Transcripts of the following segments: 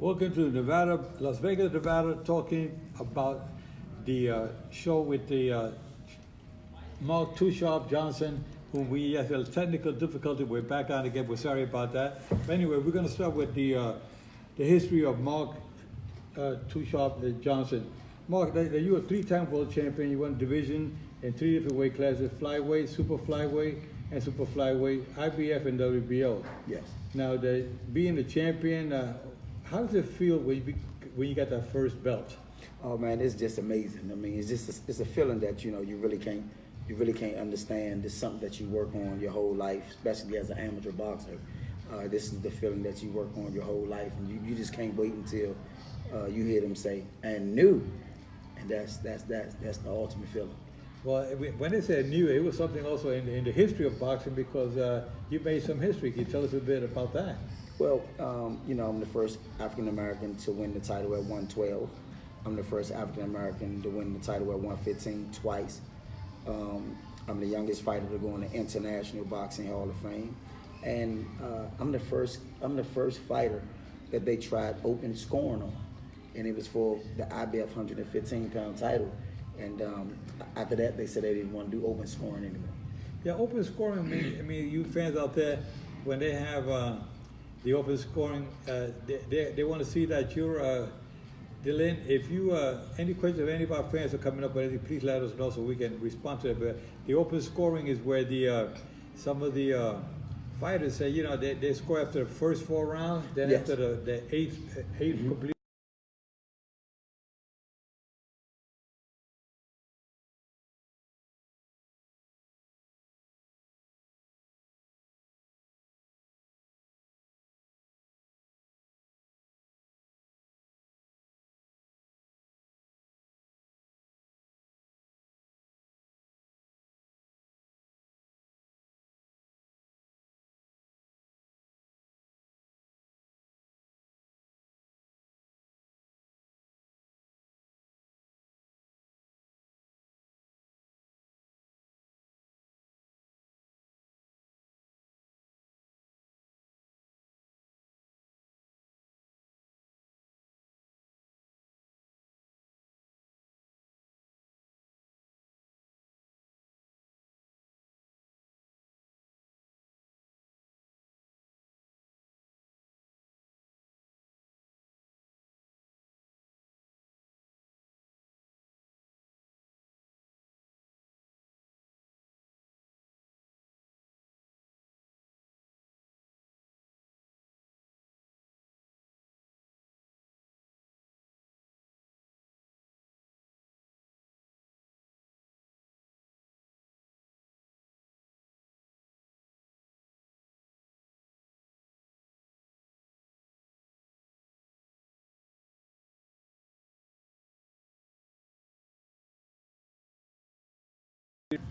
Welcome to Nevada, Las Vegas, Nevada, talking about the show with the Mark Too Sharp Johnson, who we had a technical difficulty. We're back on again. We're sorry about that. But anyway, we're going to start with the history of Mark Too Sharp Johnson. Mark, you were a three-time world champion. You won division in three different weight classes: flyweight, super flyweight, and super flyweight, IBF and WBO. Yes. Now, being the champion, how does it feel when you got that first belt? Oh man, it's just amazing. I mean, it's a feeling that you really can't understand. It's something that you work on your whole life, especially as an amateur boxer. This is the feeling that you work on your whole life, and you just can't wait until you hear them say "and new," and that's the ultimate feeling. Well, when they said new, it was something also in the history of boxing, because you made some history. Can you tell us a bit about that? Well, I'm the first African American to win the title at 112. I'm the first African American to win the title at 115 twice. I'm the youngest fighter to go in the International Boxing Hall of Fame, and I'm the first fighter that they tried open scoring on, and it was for the IBF 115-pound title. And after that, they said they didn't want to do open scoring anymore. Yeah, open scoring. I mean, you fans out there, when they have the open scoring, they want to see that you're. Dylan, if you any questions of any of our fans are coming up with anything, please let us know so we can respond to it. But the open scoring is where the some of the fighters say, they score after the first 4 rounds, then yes. after the eighth complete.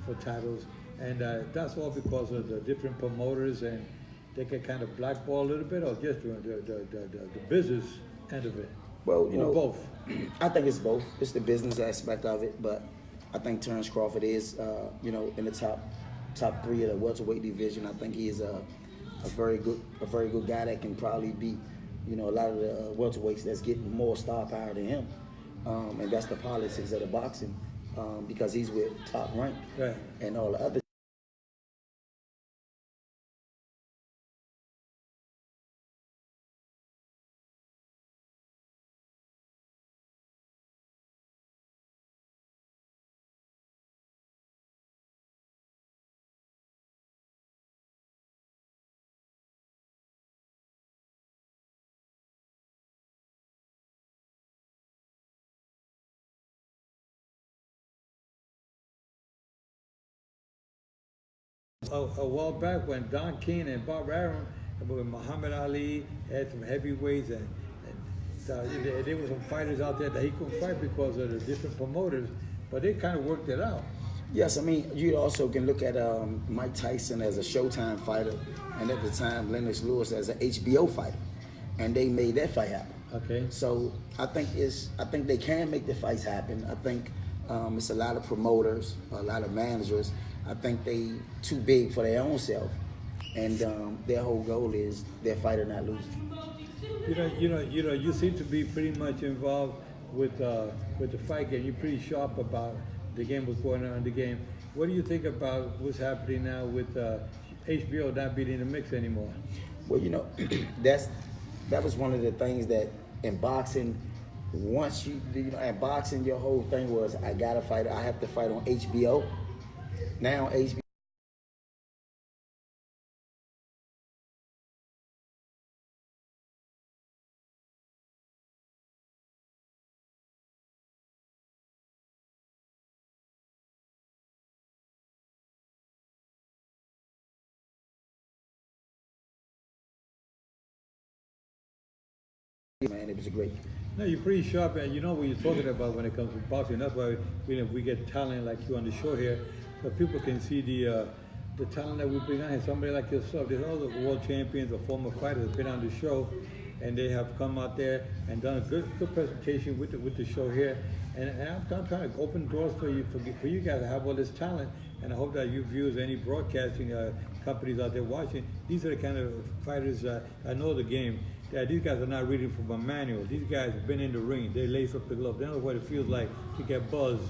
For titles, and that's all because of the different promoters, and they can kind of blackball a little bit, or just the business end of it. Well, both. I think it's both. It's the business aspect of it, but I think Terrence Crawford is, in the top 3 of the welterweight division. I think he is a very good guy that can probably beat, a lot of the welterweights that's getting more star power than him, and that's the politics of the boxing. Because he's with Top Rank, right, and all the other. A while back when Don King and Bob Arum, with Muhammad Ali, had some heavyweights, and there were some fighters out there that he couldn't fight because of the different promoters, but they kind of worked it out. Yes, I mean, you also can look at Mike Tyson as a Showtime fighter, and at the time Lennox Lewis as an HBO fighter, and they made that fight happen. Okay. So I think they can make the fights happen. I think it's a lot of promoters, a lot of managers. I think they too big for their own self, and their whole goal is their fighter not losing. You seem to be pretty much involved with the fight game. You're pretty sharp about the game, what's going on in the game. What do you think about what's happening now with HBO not being in the mix anymore? Well, that was one of the things that in boxing, once in boxing, your whole thing was I gotta fight. I have to fight on HBO. Now HBO. Man, it was a great. No, you're pretty sharp, and you know what you're talking about when it comes to boxing. That's why we get talent like you on the show here, so people can see the talent that we bring on here. Somebody like yourself, there's all the world champions or former fighters have been on the show, and they have come out there and done a good presentation with the show here. And I'm trying to open doors for you guys to have all this talent. And I hope that you viewers, any broadcasting companies out there watching, these are the kind of fighters that know the game. Yeah, these guys are not reading from a manual. These guys have been in the ring. They lace up the glove. They know what it feels like to get buzzed.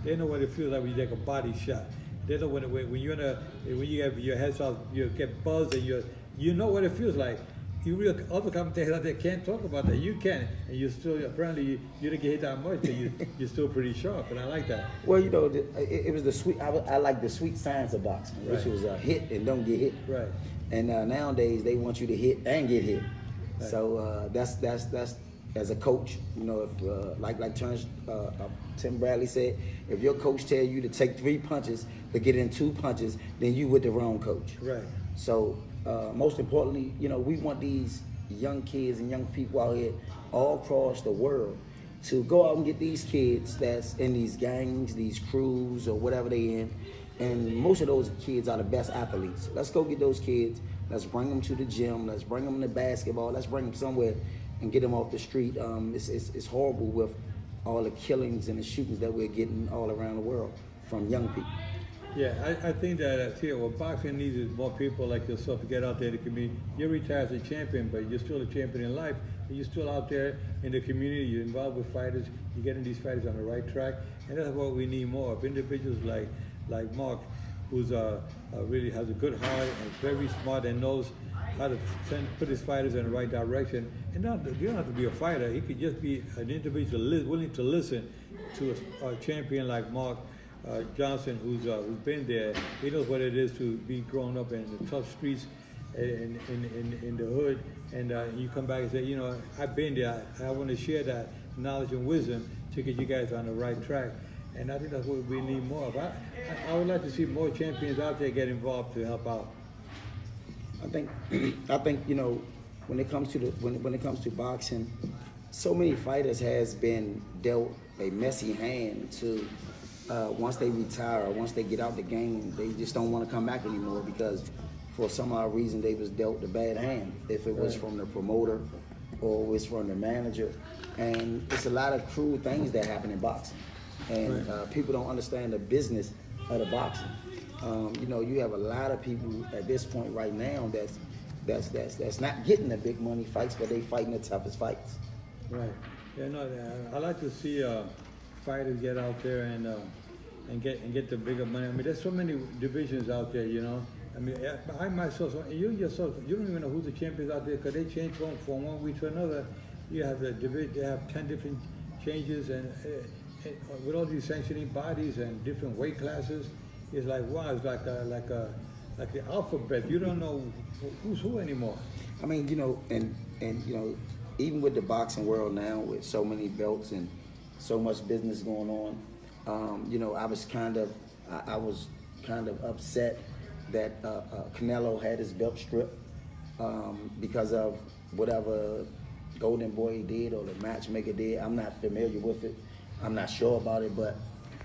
They know what it feels like when you take a body shot. They know when you have your head shot, you get buzzed, and you know what it feels like. Other commentators out there can't talk about that. You can, and you still apparently you didn't get hit that much, but you're still pretty sharp, and I like that. Well, it was the sweet. I like the sweet science of boxing, which was hit and don't get hit. Right. And nowadays they want you to hit and get hit. Right. So that's as a coach, if like Tim Bradley said, if your coach tell you to take 3 punches to get in 2 punches, then you with the wrong coach. Right. So most importantly, we want these young kids and young people out here all across the world to go out and get these kids that's in these gangs, these crews, or whatever they in. And most of those kids are the best athletes. Let's go get those kids. Let's bring them to the gym. Let's bring them to basketball. Let's bring them somewhere and get them off the street. It's horrible with all the killings and the shootings that we're getting all around the world from young people. Yeah, I think that what boxing needs is more people like yourself to get out there in the community. You're retired as a champion, but you're still a champion in life. You're still out there in the community. You're involved with fighters. You're getting these fighters on the right track, and that's what we need more of. Individuals like Mark, who's really has a good heart and very smart and knows how to put his fighters in the right direction. And you don't have to be a fighter. He could just be an individual willing to listen to a champion like Mark Johnson, who's been there. He knows what it is to be grown up in the tough streets in the hood, and you come back and say, I've been there. I want to share that knowledge and wisdom to get you guys on the right track. And I think that's what we need more of. I would like to see more champions out there get involved to help out. I think when it comes to boxing, so many fighters has been dealt a messy hand to once they retire or once they get out the game, they just don't want to come back anymore because for some odd reason they was dealt a bad hand. If it was from the promoter or it was from the manager, and it's a lot of cruel things that happen in boxing. And people don't understand the business of the boxing. You have a lot of people at this point right now that's not getting the big money fights, but they fighting the toughest fights. Right. Yeah. No. I like to see fighters get out there and get the bigger money. I mean, there's so many divisions out there. I mean, I myself, you yourself, you don't even know who's the champions out there because they change from one week to another. You have the division. They have 10 different changes and with all these sanctioning bodies and different weight classes, it's like wow, it's like the alphabet. You don't know who's who anymore. I mean, and even with the boxing world now, with so many belts and so much business going on, I was kind of upset that Canelo had his belt stripped because of whatever Golden Boy did or the matchmaker did. I'm not familiar with it. I'm not sure about it, but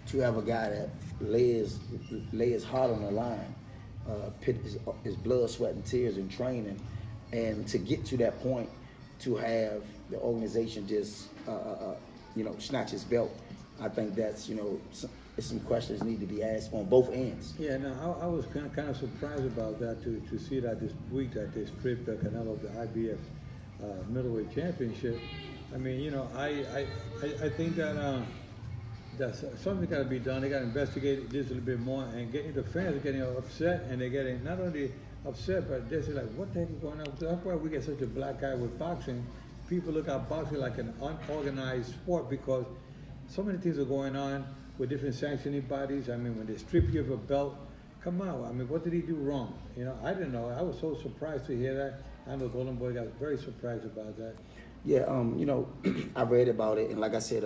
to have a guy that lay his heart on the line, put his blood, sweat, and tears in training, and to get to that point, to have the organization just, snatch his belt, I think that's, some questions need to be asked on both ends. Yeah, no, I was kind of surprised about that to see that this week that they stripped Canelo of the IBF middleweight championship. I mean, you know, I think that that something got to be done. They got to investigate this a little bit more, and the fans are getting upset, and they're getting not only upset, but they're like, what the heck is going on? That's why we get such a black eye with boxing. People look at boxing like an unorganized sport because so many things are going on with different sanctioning bodies. I mean, when they strip you of a belt, come on. I mean, what did he do wrong? You know, I didn't know. I was so surprised to hear that. I know Golden Boy got very surprised about that. Yeah, you know, I read about it, and like I said,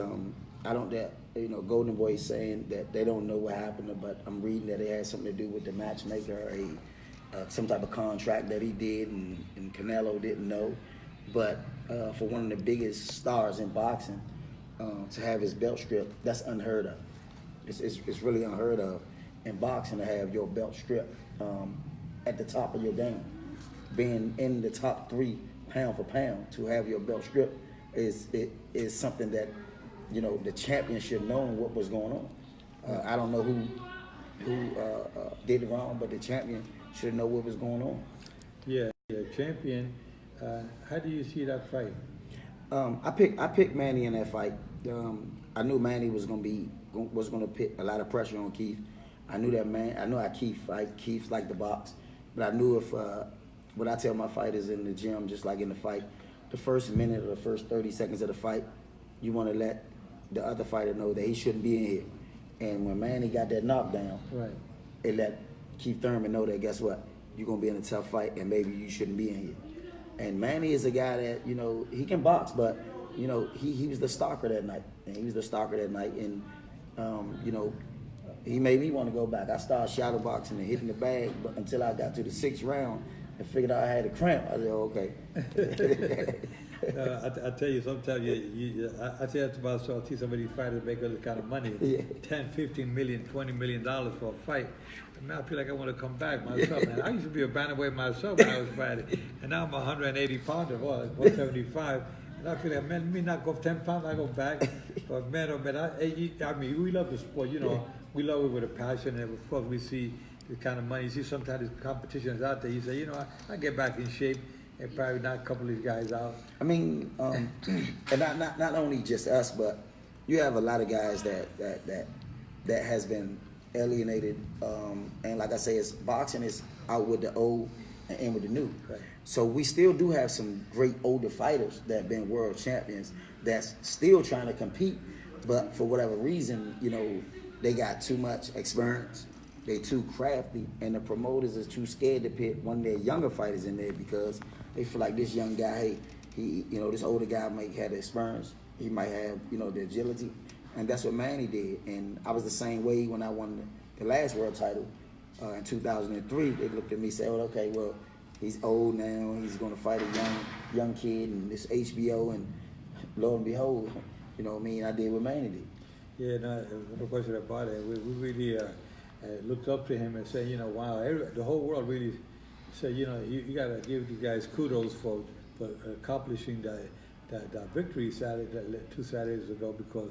I don't that you know Golden Boy is saying that they don't know what happened, but I'm reading that it had something to do with the matchmaker, some type of contract that he did, and Canelo didn't know. But for one of the biggest stars in boxing to have his belt stripped, that's unheard of. It's really unheard of in boxing to have your belt stripped at the top of your game, being in the top 3 pound for pound. To have your belt stripped is something that, you know, the champion should know what was going on. I don't know who did it wrong, but the champion should know what was going on. Yeah, champion. How do you see that fight? I picked Manny in that fight. I knew Manny was going to put a lot of pressure on Keith. I knew how Keith fight. Keith liked the box, but I knew if what I tell my fighters in the gym, just like in the fight, the first minute or the first 30 seconds of the fight, you want to let the other fighter know that he shouldn't be in here. And when Manny got that knockdown, right, it let Keith Thurman know that, guess what, you're going to be in a tough fight and maybe you shouldn't be in here. And Manny is a guy that, you know, he can box, but, you know, he was the stalker that night. And he was the stalker that night. And, you know, he made me want to go back. I started shadow boxing and hitting the bag, but until I got to the 6th round and figured out I had a cramp, I said, okay. I tell you, sometimes I say that to myself, I see some of these fighters make all this kind of money, Yeah. 10, 15 million, $20 million for a fight. And now I feel like I want to come back myself. Man, I used to be a bantamweight myself when I was fighting, and now I'm 180 pounder, 175. And I feel like, man, let me knock off 10 pounds, I go back. But man, oh man, I mean, we love the sport, you know, we love it with a passion, and of course we see the kind of money. You see sometimes the competition is out there, you say, you know, I get back in shape and probably knock a couple of these guys out. I mean, and not only just us, but you have a lot of guys that has been alienated, and like I say, boxing is out with the old and in with the new. Right. So we still do have some great older fighters that have been world champions that's still trying to compete, but for whatever reason, you know, they got too much experience, they too crafty, and the promoters is too scared to put one of their younger fighters in there because they feel like this young guy, hey, you know, this older guy might have the experience, he might have, you know, the agility. And that's what Manny did. And I was the same way when I won the last world title in 2003. They looked at me and said, well, okay, well, he's old now. He's going to fight a young kid and this HBO. And lo and behold, you know what I mean, I did what Manny did. Yeah, no question about it. We really looked up to him and said, you know, wow, the whole world really said, you know, you got to give these guys kudos for accomplishing that victory Saturday, 2 Saturdays ago, because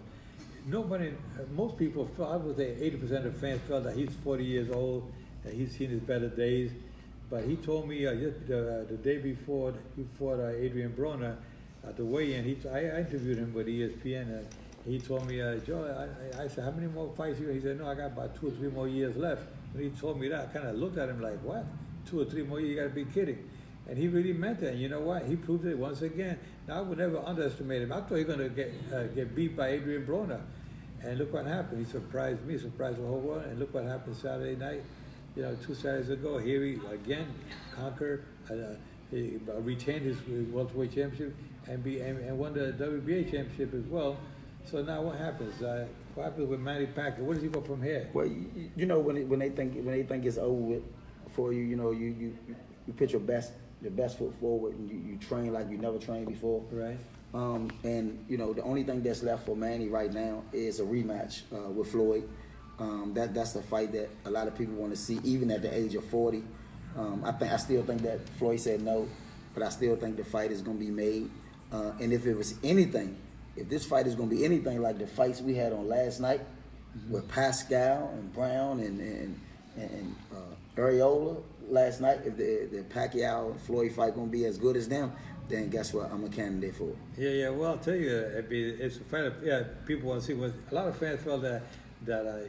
nobody, most people felt, I would say 80% of fans felt that he's 40 years old, that he's seen his better days. But he told me just the day before he fought Adrian Broner at the weigh-in, I interviewed him with ESPN, and he told me, Joe, I said, how many more fights you? He said, no, I got about 2 or 3 more years left. When he told me that, I kind of looked at him like, what? 2 or 3 more years? You got to be kidding. And he really meant that. And you know what? He proved it once again. Now, I would never underestimate him. I thought he was going to get beat by Adrian Broner. And look what happened. He surprised me, surprised the whole world. And look what happened Saturday night. You know, 2 Saturdays ago, here he again conquered, he retained his welterweight championship and won the WBA championship as well. So now what happens? What happens with Manny Pacquiao? Where does he go from here? Well, you know, when they think it's over with for you, you know, you put your best foot forward and you train like you never trained before. Right. And you know, the only thing that's left for Manny right now is a rematch with Floyd. That's the fight that a lot of people want to see, even at the age of 40. I still think that Floyd said no, but I still think the fight is going to be made. And if it was anything, if this fight is going to be anything like the fights we had on last night with Pascal and Brown and Areola last night, if the Pacquiao and Floyd fight going to be as good as them, then guess what? I'm a candidate for it. Yeah. Well, I'll tell you, it's a fight. Yeah, people want to see. A lot of fans felt that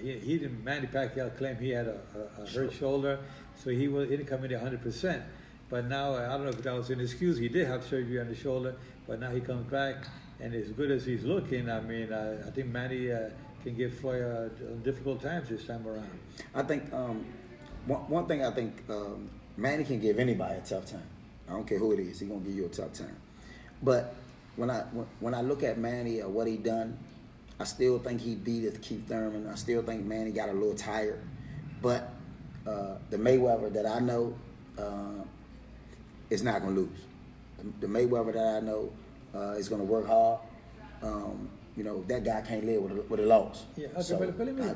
he didn't. Manny Pacquiao claimed he had a hurt shoulder, so he didn't come in 100%. But now I don't know if that was an excuse. He did have surgery on the shoulder, but now he comes back, and as good as he's looking, I mean, I think Manny can give Floyd difficult times this time around. I think one thing I think Manny can give anybody a tough time. I don't care who it is, he's gonna give you a tough time. But when I look at Manny or what he done, I still think he beat Keith Thurman. I still think Manny got a little tired. But the Mayweather that I know is not gonna lose. The Mayweather that I know is gonna work hard. You know, that guy can't live with a loss. Yeah, okay, so but let me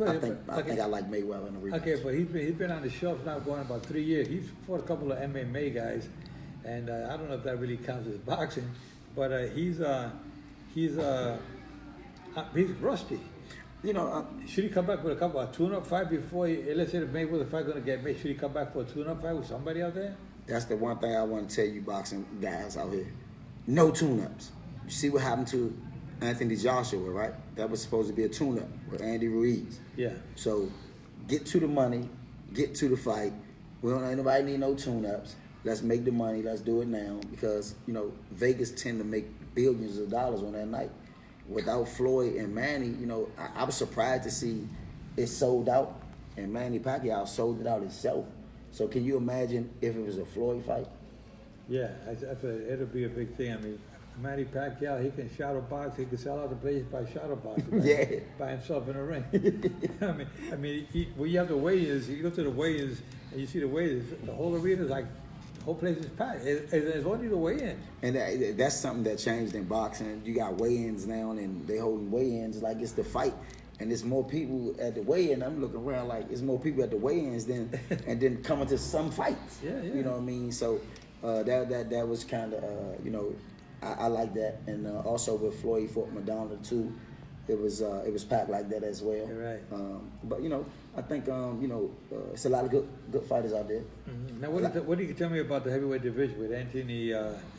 I think I like Mayweather in the rematch. Okay, but he's been on the shelf now going about 3 years. He's fought a couple of MMA guys, and I don't know if that really counts as boxing, but he's rusty. You know, should he come back with a tune-up fight before let's say the Mayweather fight going to get made? Should he come back for a tune-up fight with somebody out there? That's the one thing I want to tell you, boxing guys out here. No tune-ups. You see what happened to Anthony Joshua, right? That was supposed to be a tune-up with Andy Ruiz. Yeah. So get to the money, get to the fight. We don't anybody need no tune-ups. Let's make the money. Let's do it now because you know Vegas tend to make billions of dollars on that night. Without Floyd and Manny, you know, I was surprised to see it sold out, and Manny Pacquiao sold it out himself. So can you imagine if it was a Floyd fight? Yeah, it'll be a big thing. I mean, Manny Pacquiao, he can shadow box. He can sell out the place by shadow boxing. Yeah. By himself in a ring. I mean, when you have the weigh-ins, you go to the weigh-ins and you see the weigh-ins. The whole arena is like, the whole place is packed. It's only the weigh-ins. And that's something that changed in boxing. You got weigh-ins now, and they holding weigh-ins like it's the fight. And there's more people at the weigh-in. I'm looking around like there's more people at the weigh-ins than and then coming to some fights. Yeah. You know what I mean? So that was kind of you know. I like that, and also with Floyd fought Madonna too, it was packed like that as well. You're right. But you know, I think you know it's a lot of good fighters out there. Mm-hmm. Now, what do you tell me about the heavyweight division with Anthony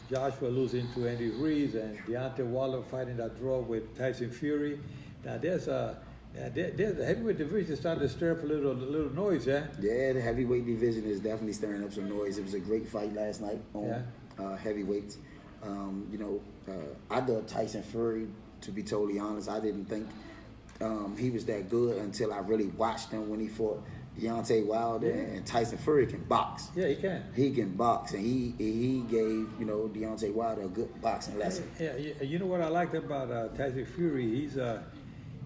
Joshua losing to Andy Ruiz and Deontay Wilder fighting that draw with Tyson Fury? Now there's the heavyweight division starting to stir up a little noise, yeah. Yeah, the heavyweight division is definitely stirring up some noise. It was a great fight last night on heavyweights. You know, I dug Tyson Fury, to be totally honest. I didn't think he was that good until I really watched him when he fought Deontay Wilder. And Tyson Fury can box. Yeah, he can. He can box, and he gave, you know, Deontay Wilder a good boxing lesson. Yeah, you know what I liked about Tyson Fury? He's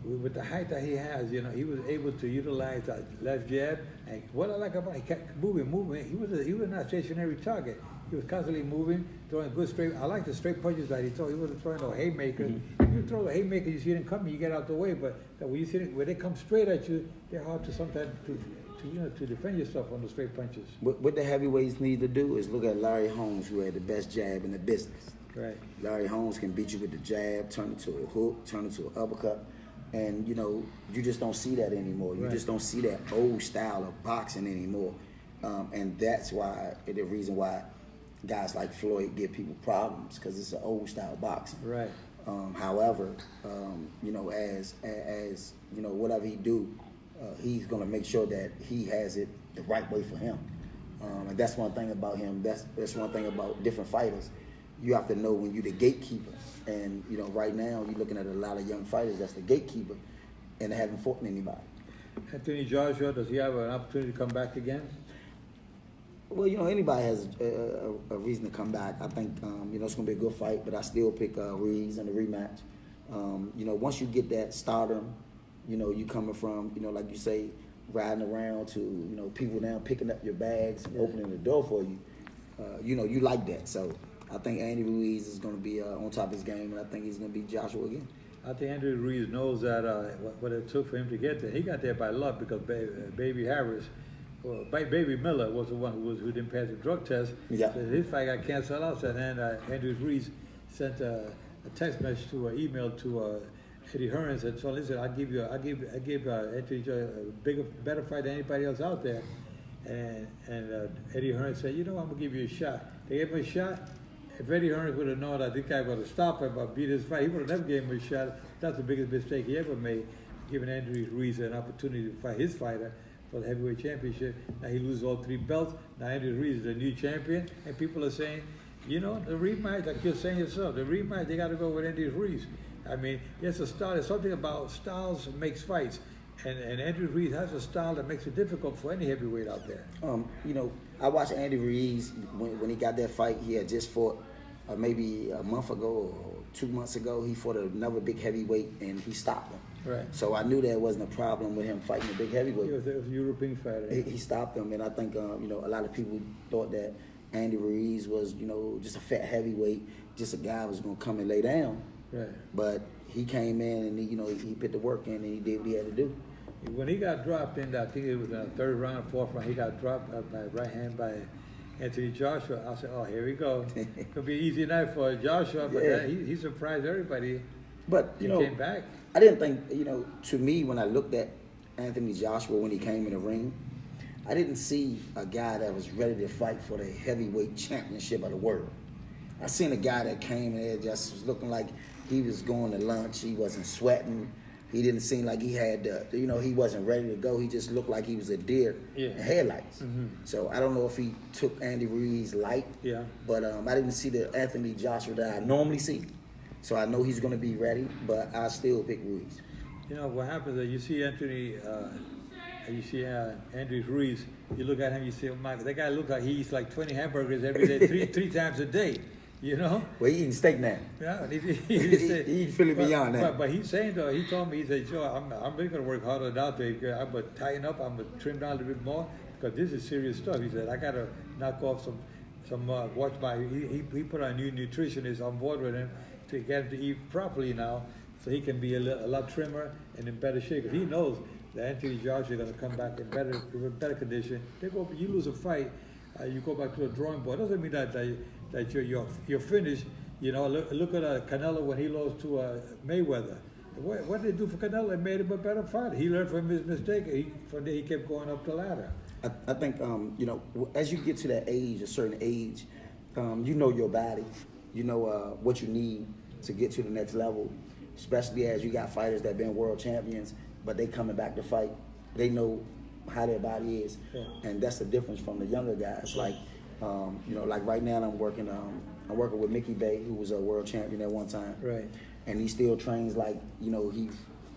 with the height that he has, you know, he was able to utilize that left jab. And what I like about it, he kept moving. He was not a stationary target. He was constantly moving, throwing good straight. I like the straight punches that he threw. He wasn't throwing no haymakers. If you throw a haymaker, you see them coming, you get out the way. But when you see it, when they come straight at you, they're hard to sometimes to defend yourself on the straight punches. What the heavyweights need to do is look at Larry Holmes, who had the best jab in the business. Right. Larry Holmes can beat you with the jab, turn it to a hook, turn it to an uppercut. And, you know, you just don't see that anymore. You just don't see that old style of boxing anymore. And that's why, the reason why guys like Floyd give people problems, because it's an old style boxing. Right. However, you know, as you know, whatever he do, he's gonna make sure that he has it the right way for him. And that's one thing about him. That's one thing about different fighters. You have to know when you're the gatekeeper. And you know, right now you're looking at a lot of young fighters that's the gatekeeper, and they haven't fought anybody. Anthony Joshua, does he have an opportunity to come back again? Well, you know, anybody has a reason to come back. I think, you know, it's going to be a good fight, but I still pick Ruiz in the rematch. You know, once you get that stardom, you know, you coming from, you know, like you say, riding around to, you know, people now picking up your bags and opening the door for you, you know, you like that. So I think Andy Ruiz is going to be on top of his game, and I think he's going to beat Joshua again. I think Andy Ruiz knows that what it took for him to get there. He got there by luck because Baby Harris, well, Baby Miller was the one who didn't pass the drug test. Yeah. So his fight got canceled out. So then Andrew Ruiz sent a text message to an email to Eddie Hearn and said, "So listen, I give Anthony a better fight than anybody else out there." And Eddie Hearn said, "You know, I'm gonna give you a shot." They gave him a shot, if Eddie Hearns would have known that this guy would have stopped him or beat his fight, he would have never gave him a shot. That's the biggest mistake he ever made, giving Anthony Ruiz an opportunity to fight his fighter for the heavyweight championship. Now he loses all 3 belts. Now Anthony Ruiz is the new champion, and people are saying, you know, the rematch, like you're saying yourself, the rematch, they got to go with Anthony Ruiz. I mean, it's a style. There's something about styles makes fights. And Andy Ruiz has a style that makes it difficult for any heavyweight out there. You know, I watched Andy Ruiz when he got that fight. He had just fought maybe a month ago or 2 months ago. He fought another big heavyweight and he stopped him. Right. So I knew there wasn't a problem with him fighting a big heavyweight. He was a European fighter. He stopped him, and I think you know, a lot of people thought that Andy Ruiz was, you know, just a fat heavyweight, just a guy who was gonna come and lay down. Right. But he came in and he put the work in and he did what he had to do. When he got dropped in, I think it was in the 3rd round, 4th round, he got dropped by right hand by Anthony Joshua. I said, oh, here we go. Could be an easy night for Joshua, but Yeah. he surprised everybody. But, you know, He came back. I didn't think, you know, to me, when I looked at Anthony Joshua when he came in the ring, I didn't see a guy that was ready to fight for the heavyweight championship of the world. I seen a guy that came in there just was looking like he was going to lunch. He wasn't sweating. He didn't seem like he had, you know, he wasn't ready to go. He just looked like he was a deer in headlights. Mm-hmm. So I don't know if he took Andy Ruiz light. Yeah. But I didn't see the Anthony Joshua that I normally see. So I know he's going to be ready, but I still pick Ruiz. You know, what happens is you see Anthony, Andy Ruiz, you look at him, you say, oh my, that guy looks like he eats like 20 hamburgers every day, three times a day. You know? Well, he eating steak now. Yeah, he feeling beyond that. But he's saying though, he told me, he said, Joe, I'm really gonna work harder now. I'm gonna tighten up. I'm gonna trim down a little bit more because this is serious stuff. He said, I gotta knock off some watch my. He put a new nutritionist on board with him to get him to eat properly now, so he can be a lot trimmer and in better shape. Because he knows that Anthony Joshua is gonna come back in better condition. You lose a fight, you go back to the drawing board. Doesn't mean that you're finished. You know, look at Canelo when he lost to Mayweather. What did they do for Canelo? It made him a better fighter. He learned from his mistake. From there he kept going up the ladder. I think, you know, as you get to that age, a certain age, you know your body. You know what you need to get to the next level, especially as you got fighters that been world champions, but they coming back to fight. They know how their body is. Yeah. And that's the difference from the younger guys. Like, you know, like right now I'm working with Mickey Bay, who was a world champion at one time. Right. And he still trains like, you know, he's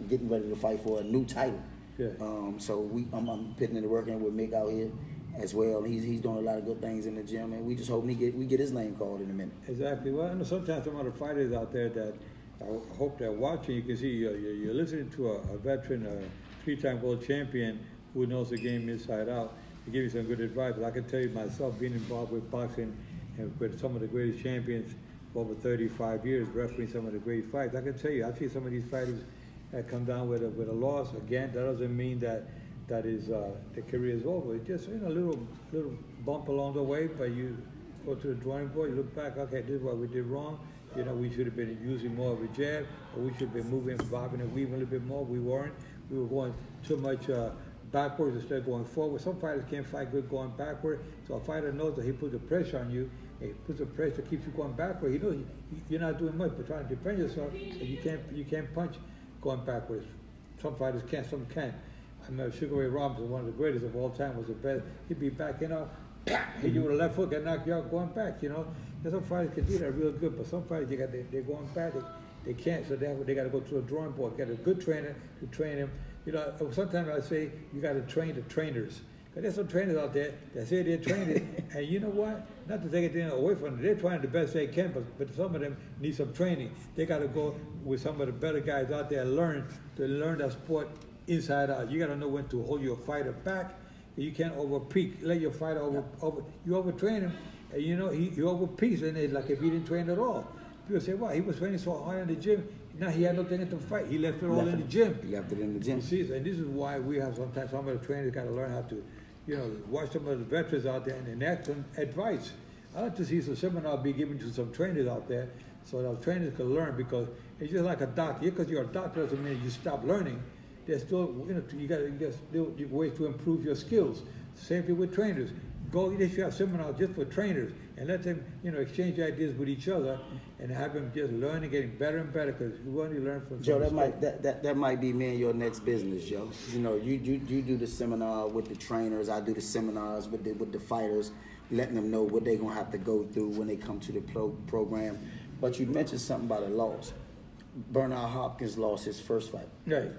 getting ready to fight for a new title. Good. So I'm putting in the work in with Mick out here as well. He's doing a lot of good things in the gym, and we just hope we get his name called in a minute. Exactly. Well, I know sometimes some other fighters out there that I hope they're watching. You can see you're listening to a veteran, a 3-time world champion who knows the game inside out. To give you some good advice. But I can tell you myself, being involved with boxing and with some of the greatest champions for over 35 years, refereeing some of the great fights, I can tell you, I see some of these fighters that come down with a loss. Again, that doesn't mean that the career is over. It's just, you know, a little bump along the way, but you go to the drawing board, you look back, okay, this is what we did wrong. You know, we should have been using more of a jab, or we should have been moving, bobbing and weaving a little bit more. We weren't. We were going too much backwards instead of going forward. Some fighters can't fight good going backward. So a fighter knows that he puts the pressure on you. He puts the pressure, keeps you going backward. He knows you're not doing much, but trying to defend yourself, and you can't punch going backwards. Some fighters can't, some can't. I remember Sugar Ray Robinson, one of the greatest of all time, was the best. He'd be backing up, hit you with a left hook and knock you out going back. You know, and some fighters can do that real good, but some fighters they're going back. They can't, so they got to go to a drawing board. Get a good trainer to train them. You know, sometimes I say you got to train the trainers. Because there's some trainers out there that say they're training, and you know what? Not to take anything away from them. They're trying the best they can, but some of them need some training. They got to go with some of the better guys out there and learn that sport inside out. You got to know when to hold your fighter back. You can't over-peak. Let your fighter you overtrain him, and you know, he over-peaks, and it's like if he didn't train at all. People say, wow, he was training so hard in the gym. Now he had nothing to fight. He left it all in the gym. He left it in the gym. You see, and this is why we have sometimes some of the trainers got to learn how to, you know, watch some of the veterans out there and ask them advice. I like to see some seminars be given to some trainers out there so that trainers can learn, because it's just like a doctor. Because you're a doctor doesn't mean you stop learning. There's still, you know, you got still ways to improve your skills. Same thing with trainers. Go, they should have seminars just for trainers and let them, exchange ideas with each other and have them just learn and getting better and better because we want to learn from Joe, that might be me and your next business, Joe. You do the seminar with the trainers. I do the seminars with the fighters, letting them know what they're gonna have to go through when they come to the program. But you mentioned something about a loss. Bernard Hopkins lost his first fight. Right.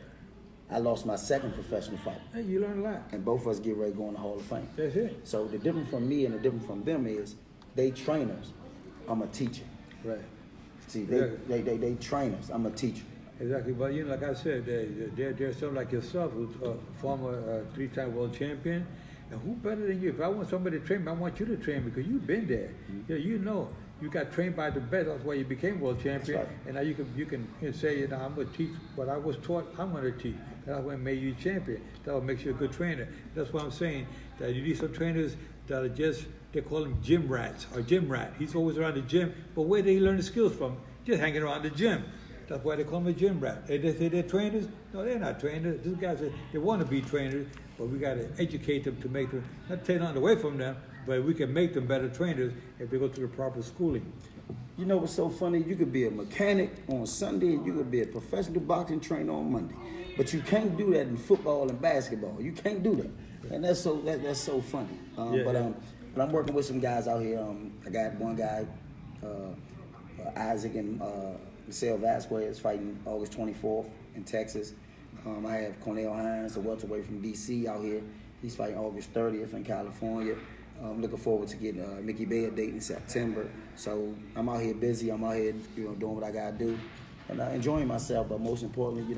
I lost my second professional fight. Hey, you learn a lot. And both of us get ready to go in the Hall of Fame. That's it. So the difference from me and the difference from them is they trainers, I'm a teacher. Right. See, they trainers, I'm a teacher. Exactly, but like I said, there's some like yourself who's a former 3-time world champion. And who better than you? If I want somebody to train me, I want you to train me because you've been there. Mm-hmm. You got trained by the best. That's why you became world champion. Right. And now you can say, I'm going to teach what I was taught. I'm going to teach. That's what made you champion. That what makes you a good trainer. That's what I'm saying. That you need some trainers that are just, they call them gym rats or gym rat. He's always around the gym, but where did he learn the skills from? Just hanging around the gym. That's why they call him a gym rat. They say they're trainers. No, they're not trainers. These guys, they want to be trainers, but we got to educate them to make them, not take nothing away from them, but we can make them better trainers if they go through the proper schooling. You know what's so funny? You could be a mechanic on Sunday and you could be a professional boxing trainer on Monday. But you can't do that in football and basketball. You can't do that. And that's so funny. But I'm working with some guys out here. I got one guy, Isaac and Marcel Vasquez fighting August 24th in Texas. I have Cornell Hines, a welterweight from D.C. out here. He's fighting August 30th in California. I'm looking forward to getting Mickey Bay a date in September. So I'm out here busy. I'm out here, doing what I gotta do, and enjoying myself. But most importantly,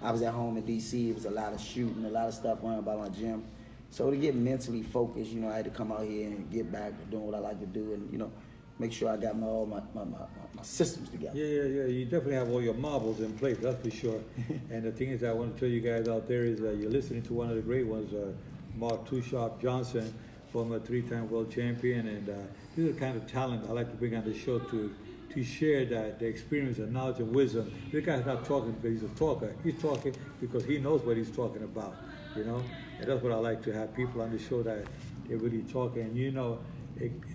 I was at home in D.C. It was a lot of shooting, a lot of stuff running by my gym. So to get mentally focused, I had to come out here and get back to doing what I like to do, and make sure I got all my systems together. Yeah. You definitely have all your marbles in place, that's for sure. And the thing is, I want to tell you guys out there is you're listening to one of the great ones, Mark Too Sharp Johnson, former 3-time world champion, and this is the kind of talent I like to bring on the show to share the experience and knowledge and wisdom. This guy's not talking because he's a talker. He's talking because he knows what he's talking about, And that's what I like to have people on the show that they really talk. And not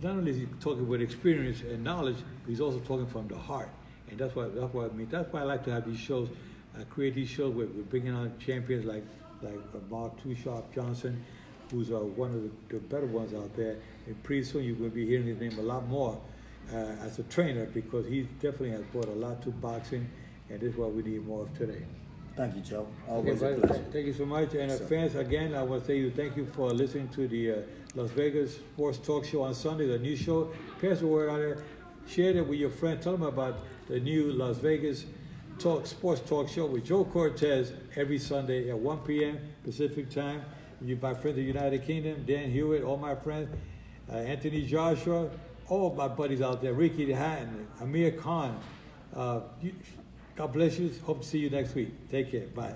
only is he talking with experience and knowledge, but he's also talking from the heart. And that's what I mean. That's why I like to have these shows. I create these shows where we're bringing on champions like Mark Too Sharp Johnson, who's one of the better ones out there. And pretty soon you're going to be hearing his name a lot more as a trainer because he definitely has brought a lot to boxing, and this is what we need more of today. Thank you, Joe. Always a pleasure. Thank you so much. And fans, again, I want to say thank you for listening to the Las Vegas Sports Talk Show on Sunday, the new show. Pass the word out there. Share it with your friends. Tell them about the new Las Vegas Sports Talk Show with Joe Cortez every Sunday at 1 p.m. Pacific time. My friends of the United Kingdom, Dan Hewitt, all my friends, Anthony Joshua, all my buddies out there, Ricky Hatton, Amir Khan. God bless you. Hope to see you next week. Take care. Bye.